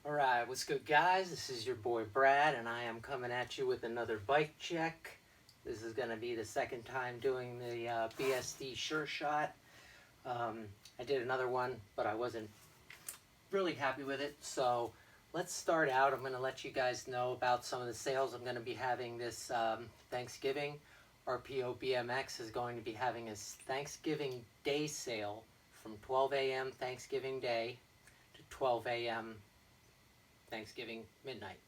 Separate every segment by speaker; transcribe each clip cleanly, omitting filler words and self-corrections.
Speaker 1: Alright, what's good guys? This is your boy Brad and I am coming at you with another bike check. This is going to be the second time doing the BSD Sureshot. I did another one, but I wasn't really happy with it. So let's start out. I'm going to let you guys know about some of the sales I'm going to be having this Thanksgiving. RPO BMX is going to be having a Thanksgiving Day sale from 12 a.m. Thanksgiving Day to 12 a.m. Thanksgiving midnight.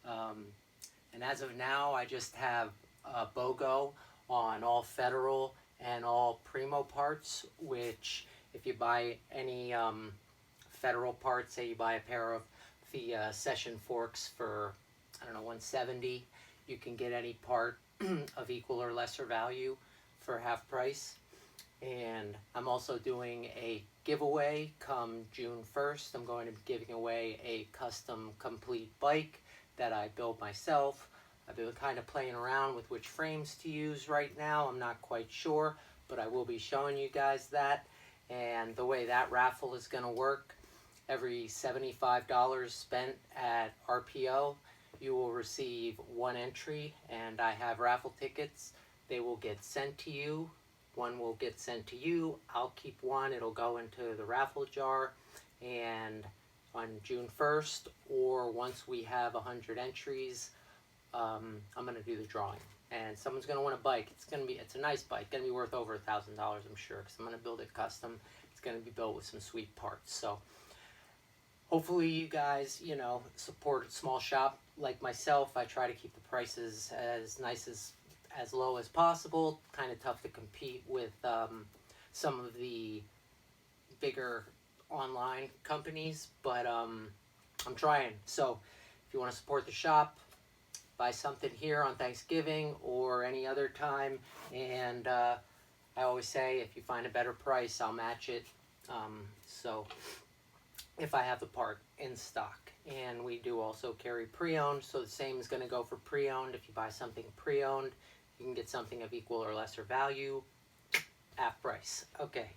Speaker 1: And as of now, I just have a BOGO on all Federal and all Primo parts, which if you buy any Federal parts, say you buy a pair of the Session forks for, I don't know, 170, you can get any part of equal or lesser value for half price. And I'm also doing a giveaway come June 1st. I'm going to be giving away a custom complete bike that I built myself. I've been kind of playing around with which frames to use right now. I'm not quite sure, but I will be showing you guys that. And the way that raffle is going to work, every $75 spent at RPO, you will receive one entry, and I have raffle tickets. They will get sent to you. One will get sent to you. I'll keep one. It'll go into the raffle jar. And on June 1st, or once we have 100 entries, I'm going to do the drawing. And someone's going to want a bike. It's a nice bike. Going to be worth over $1,000, I'm sure, because I'm going to build it custom. It's going to be built with some sweet parts. So hopefully you guys, support a small shop like myself. I try to keep the prices as nice as low as possible. Kind of tough to compete with some of the bigger online companies, but I'm trying. So if you want to support the shop, buy something here on Thanksgiving or any other time, and I always say if you find a better price, I'll match it. So if I have the part in stock. And we do also carry pre-owned, so the same is going to go for pre-owned. If you buy something pre-owned, you can get something of equal or lesser value, half price. Okay,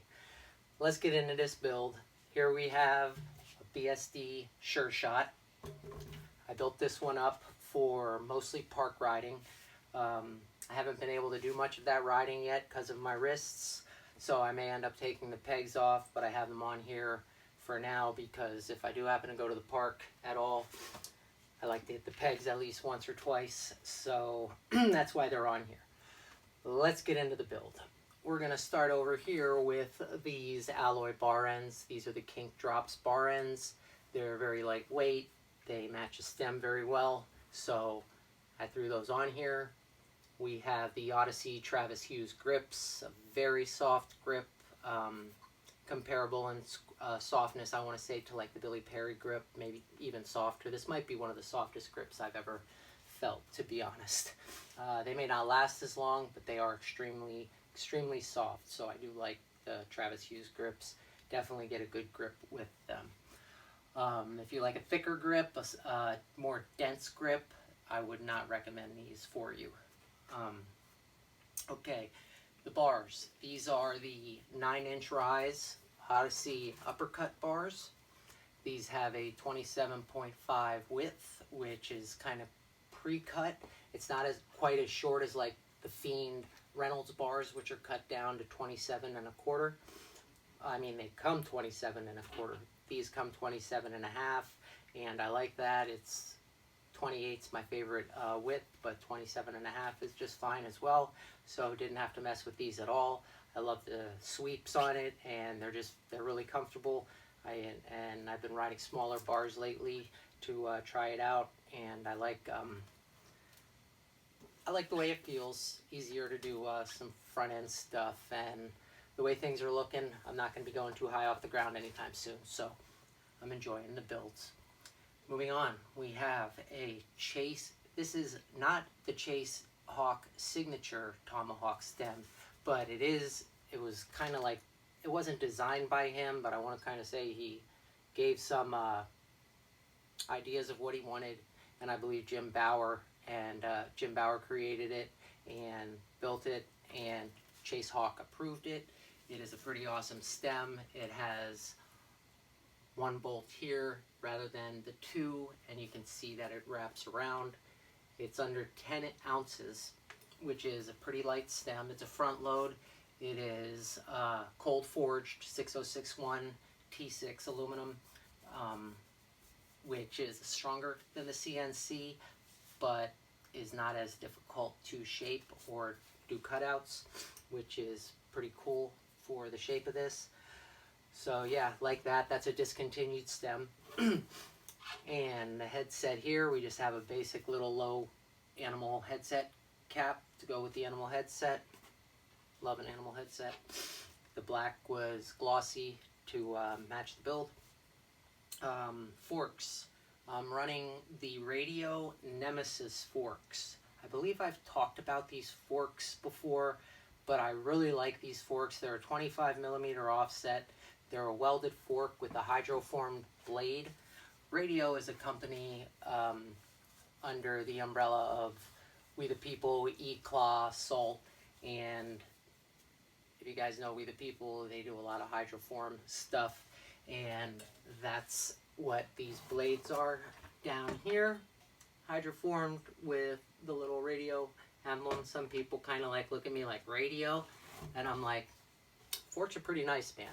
Speaker 1: let's get into this build. Here we have a BSD Sureshot. I built this one up for mostly park riding. I haven't been able to do much of that riding yet because of my wrists, so I may end up taking the pegs off, but I have them on here for now because if I do happen to go to the park at all, I like to hit the pegs at least once or twice, so that's why they're on here. Let's get into the build. We're going to start over here with these alloy bar ends. These are the Kink Drops bar ends. They're very lightweight. They match the stem very well, so I threw those on here. We have the Odyssey Travis Hughes grips, a very soft grip, comparable in softness, I want to say, to like the Billy Perry grip, maybe even softer. This might be one of the softest grips I've ever felt, to be honest. They may not last as long, but they are extremely soft, so I do like the Travis Hughes grips. Definitely get a good grip with them. If you like a thicker grip, a more dense grip, I would not recommend these for you. Okay, the bars. These are the 9-inch rise Odyssey uppercut bars. These have a 27.5 width, which is kind of pre-cut. It's not quite as short as like the Fiend Reynolds bars, which are cut down to 27.25. I mean, they come 27.25. These come 27.5, and I like that. It's 28's my favorite width, but 27.5 is just fine as well. So didn't have to mess with these at all. I love the sweeps on it, and they're really comfortable. And I've been riding smaller bars lately to try it out, and I like the way it feels. Easier to do some front end stuff, and the way things are looking, I'm not going to be going too high off the ground anytime soon, so I'm enjoying the builds. Moving on, we have a Chase. This is not the Chase Hawk signature Tomahawk stem, but it was kind of like, it wasn't designed by him, but I want to kind of say he gave some ideas of what he wanted, and I believe Jim Bauer created it and built it, and Chase Hawk approved it. It is a pretty awesome stem. It has one bolt here rather than the 2, and you can see that it wraps around. It's under 10 ounces, which is a pretty light stem. It's a front load. It is cold forged 6061 T6 aluminum, which is stronger than the CNC, but is not as difficult to shape or do cutouts, which is pretty cool for the shape of this. So yeah, like that. That's a discontinued stem. And the headset here, we just have a basic little low animal headset cap to go with the animal headset. Love an animal headset. The black was glossy to match the build. Forks. I'm running the Radio Nemesis forks. I believe I've talked about these forks before, but I really like these forks. They're a 25mm offset. They're a welded fork with a hydroformed blade. Radio is a company under the umbrella of We the People, E-Claw, Salt, and if you guys know We the People, they do a lot of hydroform stuff, and that's what these blades are down here, hydroformed with the little Radio emblem. Some people kind of like look at me like, Radio? And I'm like, forks are pretty nice, man.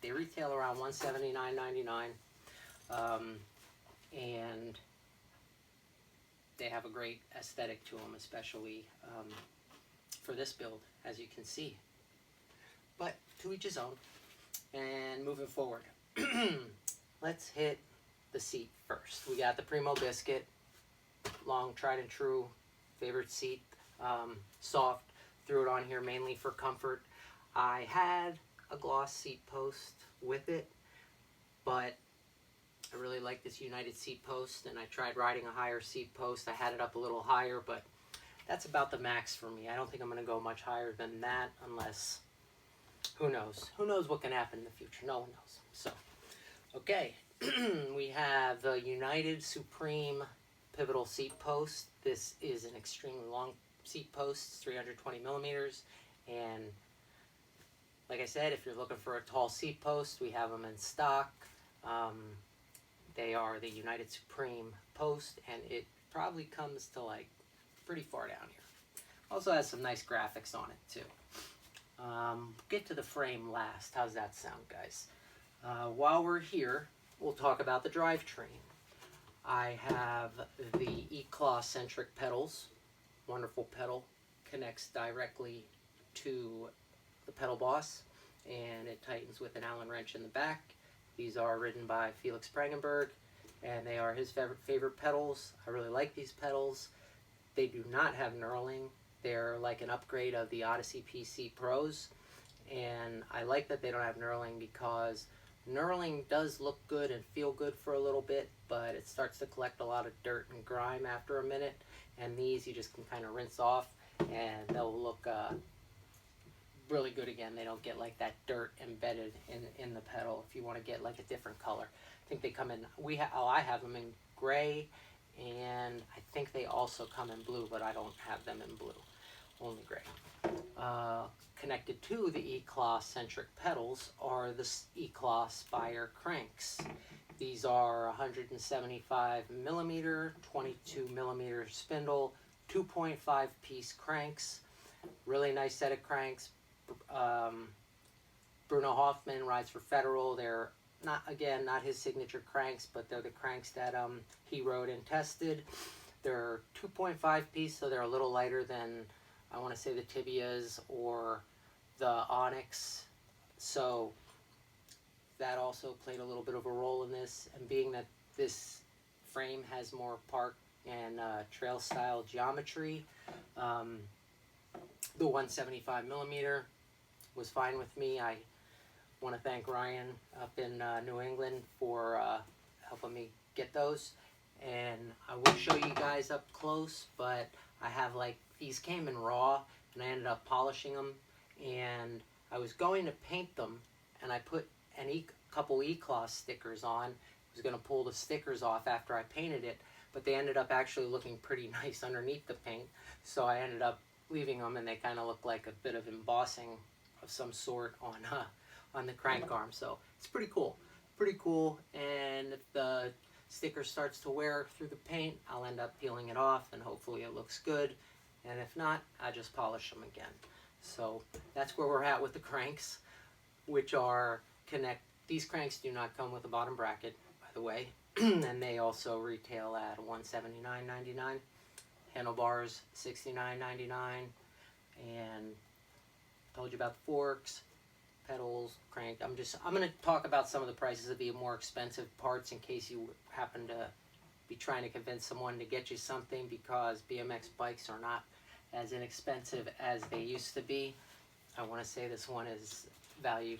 Speaker 1: They retail around $179.99, and they have a great aesthetic to them, especially for this build, as you can see. But to each his own. And moving forward, let's hit the seat first. We got the Primo Biscuit, long tried and true favorite seat, soft. Threw it on here mainly for comfort. I had a gloss seat post with it, but I really like this United seat post, and I tried riding a higher seat post. I had it up a little higher, but that's about the max for me. I don't think I'm going to go much higher than that unless, who knows? Who knows what can happen in the future? No one knows. So, okay, we have the United Supreme Pivotal seat post. This is an extremely long seat post. It's 320 millimeters, and like I said, if you're looking for a tall seat post, we have them in stock. They are the United Supreme post, and it probably comes to like pretty far down here. Also has some nice graphics on it too. Get to the frame last. How's that sound, guys? While we're here, we'll talk about the drivetrain. I have the E-Claw centric pedals. Wonderful pedal. Connects directly to the pedal boss, and it tightens with an Allen wrench in the back. These are ridden by Felix Prangenberg, and they are his favorite pedals. I really like these pedals. They do not have knurling. They're like an upgrade of the Odyssey PC Pros, and I like that they don't have knurling because knurling does look good and feel good for a little bit, but it starts to collect a lot of dirt and grime after a minute, and these you just can kind of rinse off, and they'll look really good again. They don't get like that dirt embedded in the pedal if you want to get like a different color. I think they come in, I have them in gray, and I think they also come in blue, but I don't have them in blue, only gray. Connected to the E-Claw centric pedals are the E-Claw Spire cranks. These are 175 millimeter, 22 millimeter spindle, 2.5 piece cranks. Really nice set of cranks. Bruno Hoffman rides for Federal. They're not his signature cranks, but they're the cranks that he rode and tested. They're 2.5 piece, so they're a little lighter than, I want to say, the Tibias or the Onyx. So that also played a little bit of a role in this, and being that this frame has more park and trail style geometry, the 175 millimeter was fine with me. I want to thank Ryan up in New England for helping me get those, and I will show you guys up close, but I have these came in raw, and I ended up polishing them, and I was going to paint them, and I put a couple E-Claw stickers on. I was going to pull the stickers off after I painted it, but they ended up actually looking pretty nice underneath the paint, so I ended up leaving them, and they kind of look like a bit of embossing of some sort on the crank arm, so it's pretty cool. pretty cool, and if the sticker starts to wear through the paint, I'll end up peeling it off, and hopefully it looks good, and if not, I just polish them again. So that's where we're at with the cranks, which are these cranks do not come with a bottom bracket, by the way, and they also retail at $179.99. Handlebars $69.99, and told you about the forks, pedals, crank. I'm going to talk about some of the prices of the more expensive parts in case you happen to be trying to convince someone to get you something, because BMX bikes are not as inexpensive as they used to be. I want to say this one is valued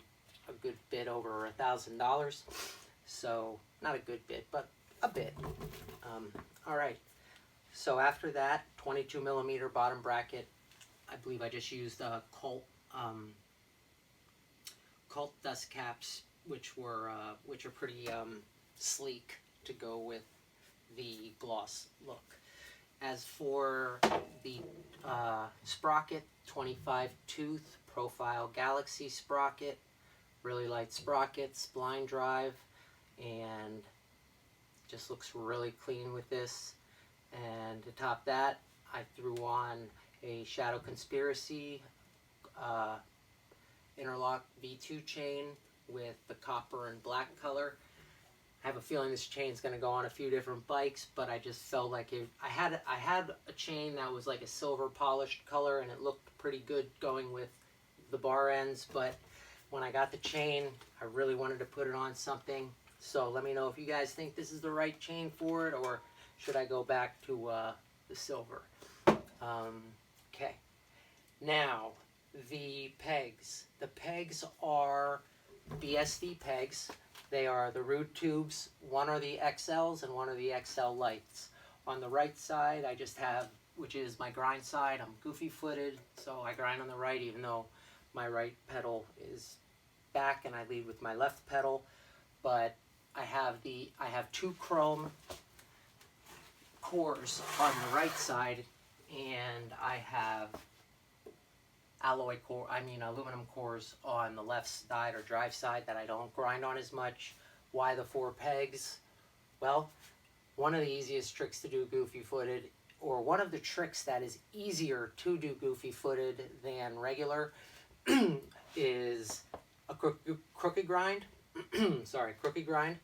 Speaker 1: a good bit over $1,000. So not a good bit, but a bit. All right. So after that, 22 millimeter bottom bracket. I believe I just used Colt dust caps, which are pretty sleek to go with the gloss look. As for the sprocket, 25 tooth profile Galaxy sprocket, really light sprockets, blind drive, and just looks really clean with this. And to top that, I threw on a Shadow Conspiracy interlock V2 chain with the copper and black color. I have a feeling this chain's going to go on a few different bikes, but I just felt like I had a chain that was like a silver polished color, and it looked pretty good going with the bar ends, but when I got the chain, I really wanted to put it on something. So let me know if you guys think this is the right chain for it, or should I go back to the silver? Okay. Now, the pegs. The pegs are BSD pegs. They are the root tubes. One are the XLs and one are the XL lights. On the right side, I just have, which is my grind side. I'm goofy-footed, so I grind on the right, even though my right pedal is back and I lead with my left pedal. But I have two chrome cores on the right side, and I have aluminum cores on the left side or drive side that I don't grind on as much. Why the 4 pegs? Well, one of the easiest tricks to do goofy-footed, or one of the tricks that is easier to do goofy-footed than regular, is a crooked grind. Sorry, crooked grind.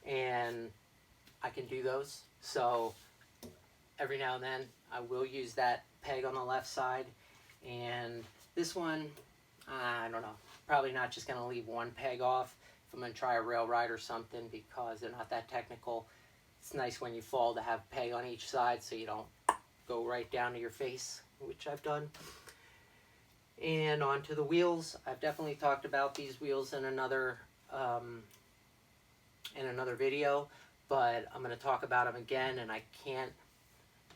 Speaker 1: And I can do those. So every now and then I will use that peg on the left side. And this one, I don't know, probably not just going to leave one peg off if I'm going to try a rail ride or something, because they're not that technical. It's nice when you fall to have peg on each side so you don't go right down to your face, which I've done. And onto the wheels. I've definitely talked about these wheels in another video, but I'm going to talk about them again, and I can't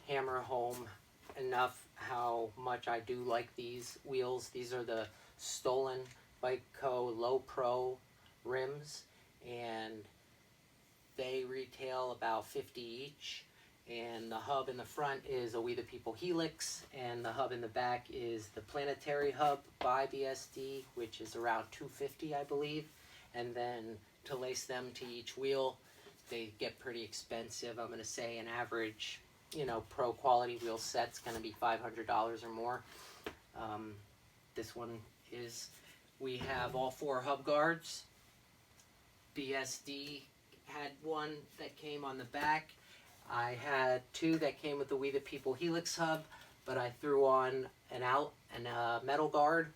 Speaker 1: hammer home enough how much I do like these wheels. These are the Stolen Bike Co. Low Pro rims, and they retail about $50 each. And the hub in the front is a We the People Helix, and the hub in the back is the Planetary hub by BSD, which is around $250, I believe. And then to lace them to each wheel, they get pretty expensive. I'm going to say an average, pro quality wheel set's going to be $500 or more. This one is, we have all 4 hub guards. BSD had one that came on the back. I had 2 that came with the We the People Helix hub, but I threw on a metal guard,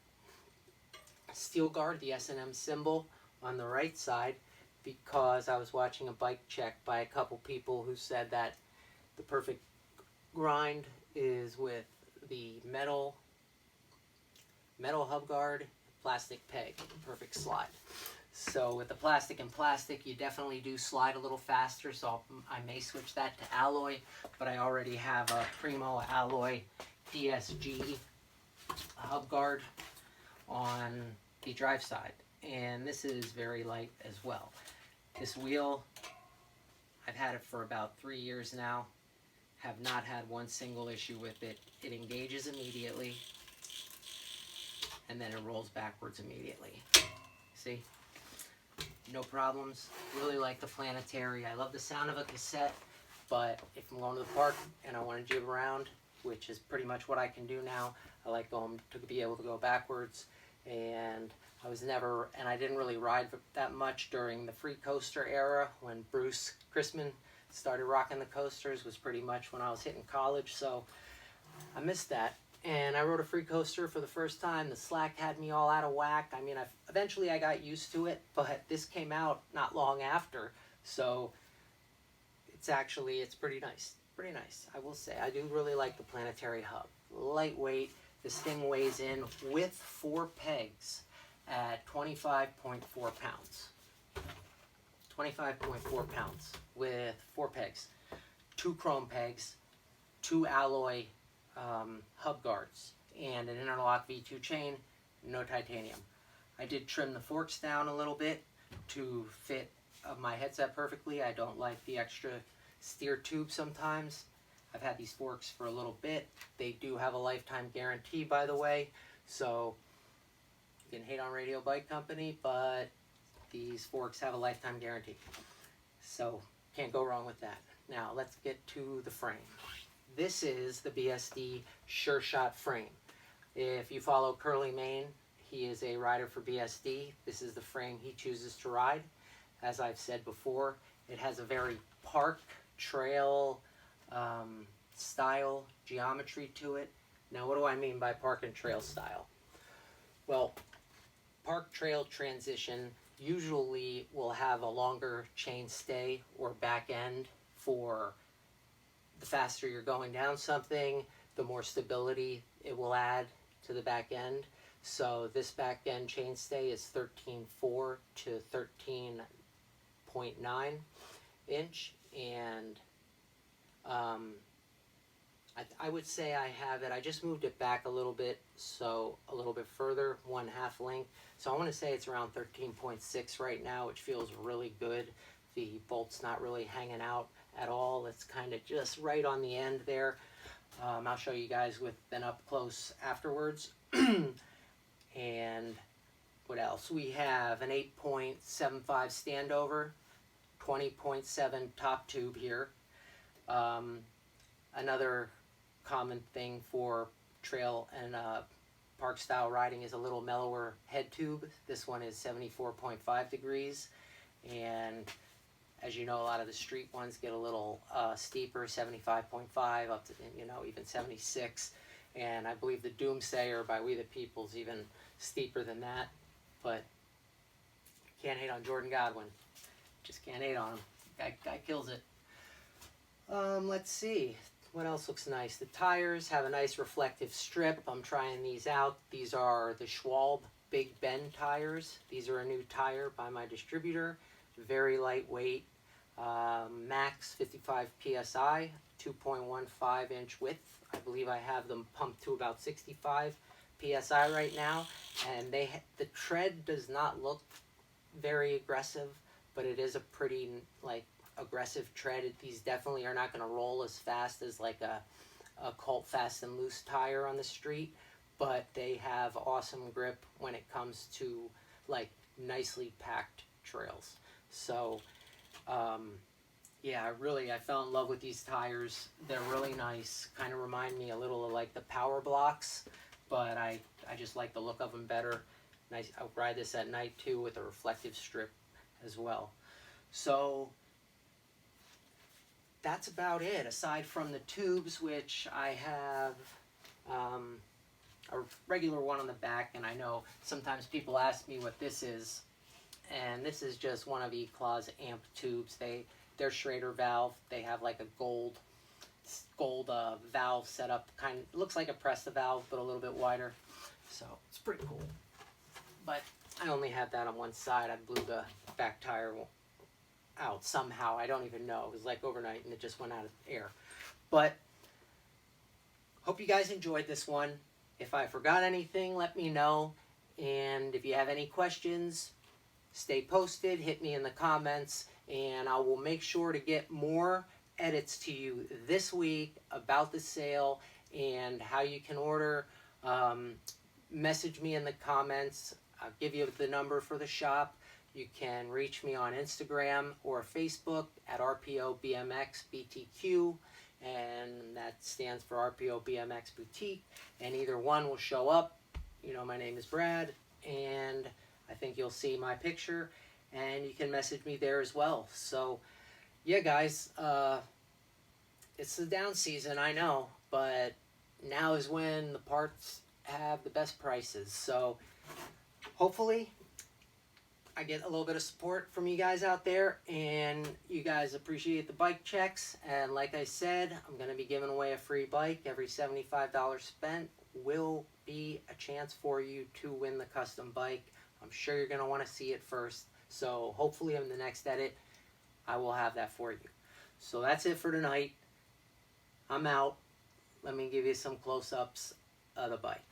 Speaker 1: steel guard, the S&M symbol on the right side, because I was watching a bike check by a couple people who said that the perfect grind is with the metal hub guard, plastic peg, perfect slide. So with the plastic and plastic, you definitely do slide a little faster, so I may switch that to alloy, but I already have a Primo alloy DSG hub guard on the drive side, and this is very light as well. This wheel, I've had it for about 3 years now, have not had one single issue with it. It engages immediately, and then it rolls backwards immediately. See? no problems. Really like the Planetary. I love the sound of a cassette, but if I'm going to the park and I want to jib around, which is pretty much what I can do now, I like going to be able to go backwards. And I didn't really ride that much during the free coaster era when Bruce Chrisman started rocking the coasters. Was pretty much when I was hitting college, so I missed that. And I rode a free coaster for the first time. The slack had me all out of whack. I mean, eventually I got used to it, but this came out not long after, so it's pretty nice. Pretty nice, I will say. I do really like the Planetary hub. Lightweight. This thing weighs in with 4 pegs at 25.4 pounds. 25.4 pounds with 4 pegs. 2 chrome pegs, 2 alloy hub guards, and an interlock V2 chain, no titanium. I did trim the forks down a little bit to fit my headset perfectly. I don't like the extra steer tube sometimes. I've had these forks for a little bit. They do have a lifetime guarantee, by the way, so you can hate on Radio Bike Company, but these forks have a lifetime guarantee, so can't go wrong with that. Now let's get to the frame. This is the BSD Sureshot frame. If you follow Curly Main, he is a rider for BSD. This is the frame he chooses to ride. As I've said before, it has a very park trail style geometry to it. Now, what do I mean by park and trail style? Well, park trail transition usually will have a longer chain stay or back end for the faster you're going down something, the more stability it will add to the back end. So this back end chain stay is 13.4 to 13.9 inch, and I would say I have it. I just moved it back a little bit, so a little bit further, 1/2 length. So I want to say it's around 13.6 right now, which feels really good. The bolt's not really hanging out at all. It's kind of just right on the end there. I'll show you guys with an up close afterwards. And what else? We have an 8.75 standover, 20.7 top tube here. Another common thing for trail and park style riding is a little mellower head tube. This one is 74.5 degrees, and as you know, a lot of the street ones get a little steeper, 75.5 up to, even 76. And I believe the Doomsayer by We the People is even steeper than that. But can't hate on Jordan Godwin. Just can't hate on him. Guy kills it. Let's see. What else looks nice? The tires have a nice reflective strip. I'm trying these out. These are the Schwalbe Big Bend tires. These are a new tire by my distributor. Very lightweight. Max 55 PSI, 2.15 inch width. I believe I have them pumped to about 65 PSI right now. And the tread does not look very aggressive, but it is a pretty aggressive tread. These definitely are not going to roll as fast as like a Colt Fast and Loose tire on the street, but they have awesome grip when it comes to like nicely packed trails. So yeah, I fell in love with these tires. They're really nice. Kind of remind me a little of like the Power Blocks, but I just like the look of them better. Nice. I'll ride this at night too with a reflective strip as well. So that's about it, aside from the tubes, which I have a regular one on the back, and I know sometimes people ask me what this is, and this is just one of E-Claw's amp tubes. They're Schrader valve. They have like a gold valve set up, looks like a Presta valve, but a little bit wider, so it's pretty cool. But I only have that on one side. I blew the back tire out somehow. I don't even know. It was like overnight and it just went out of air. But hope you guys enjoyed this one. If I forgot anything, let me know. And if you have any questions, stay posted, hit me in the comments, and I will make sure to get more edits to you this week about the sale and how you can order. Message me in the comments. I'll give you the number for the shop. You can reach me on Instagram or Facebook at RPO BMX BTQ, and that stands for RPO BMX Boutique, and either one will show up. You know, my name is Brad, and I think you'll see my picture, and you can message me there as well. So yeah, guys, it's the down season, I know, but now is when the parts have the best prices. So hopefully I get a little bit of support from you guys out there, and you guys appreciate the bike checks. And like I said, I'm going to be giving away a free bike. Every $75 spent will be a chance for you to win the custom bike. I'm sure you're going to want to see it first. So hopefully in the next edit, I will have that for you. So that's it for tonight. I'm out. Let me give you some close-ups of the bike.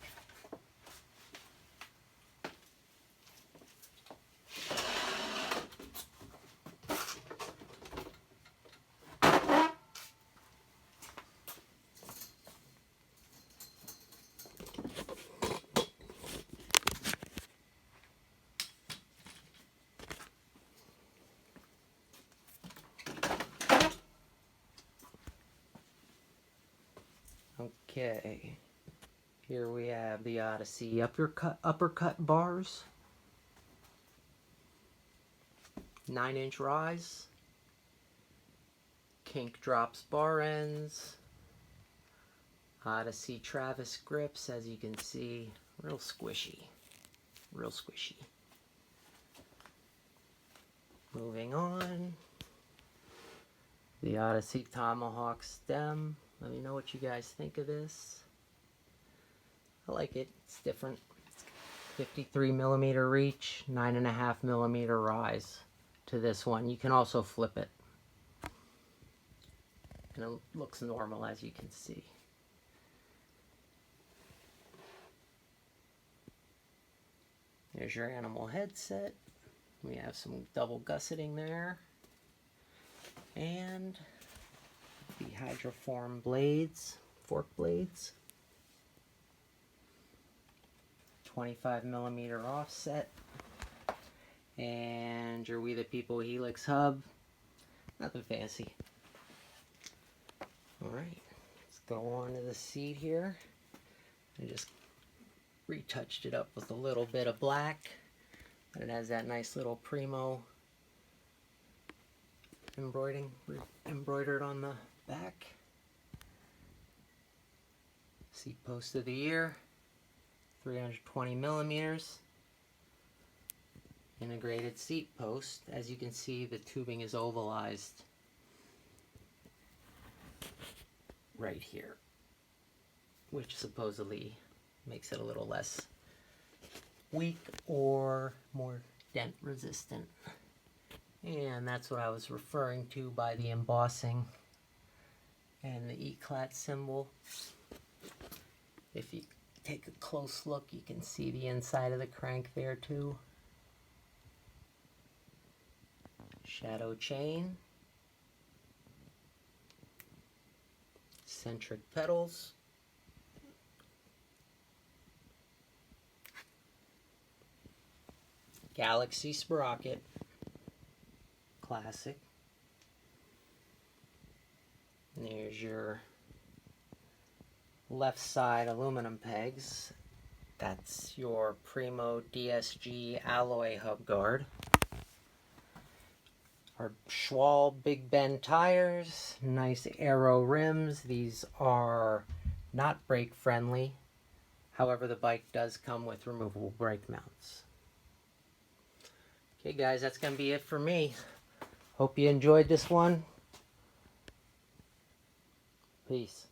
Speaker 1: Okay, here we have the Odyssey uppercut bars, 9-inch rise, kink drops bar ends, Odyssey Travis grips, as you can see, real squishy, real squishy. Moving on, the Odyssey Tomahawk stem. Let me know what you guys think of this. I like it. It's different. 53 millimeter reach, 9.5 millimeter rise to this one. You can also flip it. And it looks normal, as you can see. There's your animal headset. We have some double gusseting there. And the hydroform blades, fork blades, 25 millimeter offset, and your We the People Helix hub. Nothing fancy. Alright, let's go on to the seat here. I just retouched it up with a little bit of black, but it has that nice little Primo embroidered on the back. Seat post of the year, 320 millimeters. Integrated seat post. As you can see, the tubing is ovalized right here, which supposedly makes it a little less weak or more dent resistant. And that's what I was referring to by the embossing and the eclat symbol. If you take a close look, you can see the inside of the crank there too. Shadow chain. Centric pedals. Galaxy sprocket. Classic. And there's your left side aluminum pegs. That's your Primo DSG alloy hub guard. Our Schwal Big Bend tires, nice aero rims. These are not brake friendly. However, the bike does come with removable brake mounts. Okay guys, that's going to be it for me. Hope you enjoyed this one. Peace.